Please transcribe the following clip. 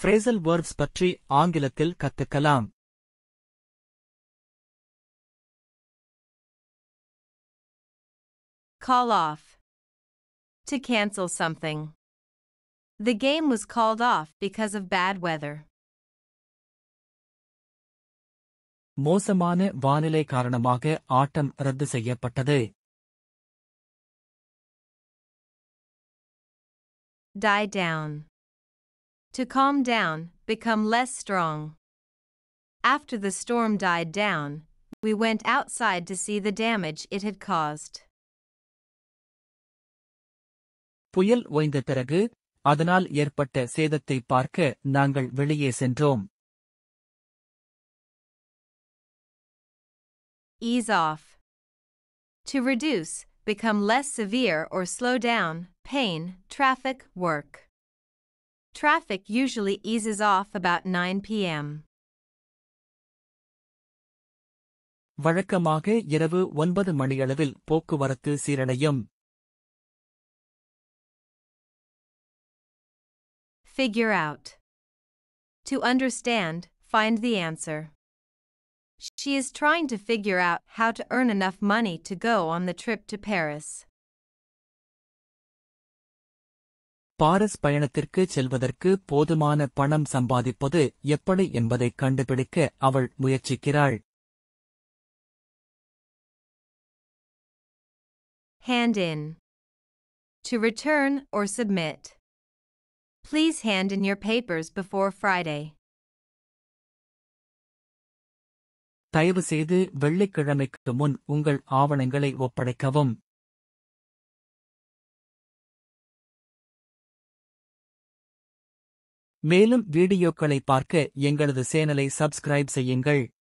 phrasal verbs பற்றி ஆங்கிலத்தில் கத்துக்கலாம். Call off. To cancel something. The game was called off because of bad weather. மோசமான வானிலை காரணமாக ஆட்டம் ரத்து செய்யப்பட்டது. Die down. To calm down, become less strong. After the storm died down, we went outside to see the damage it had caused. புயல் ஓய்ந்த பிறகு, அதனால் ஏற்பட்ட சேதத்தை பார்க்க நாங்கள் வெளியே சென்றோம். Ease off. To reduce, become less severe or slow down, pain, traffic, work. Traffic usually eases off about 9 p.m. வழக்கமாக இரவு 9 மணியளவில் போக்குவரத்து சீரடையும். Figure out. To understand, find the answer. She is trying to figure out how to earn enough money to go on the trip to Paris. Paris பயணத்திற்கு செல்வதற்கு போதுமான பணம் சம்பாதிப்பது எப்படி என்பதைக் கண்டுபிடிக்க அவள் முயற்சிக்கிறாள். Hand in. To return or submit. Please hand in your papers before Friday. தயவுசெய்து வெள்ளிக்கிழமைக்கு முன் உங்கள் ஆவணங்களை ஒப்படைக்கவும். மேலும் வீடியோக்களை பார்க்க எங்களது சேனலை சப்ஸ்கிரைப் செய்யுங்கள்.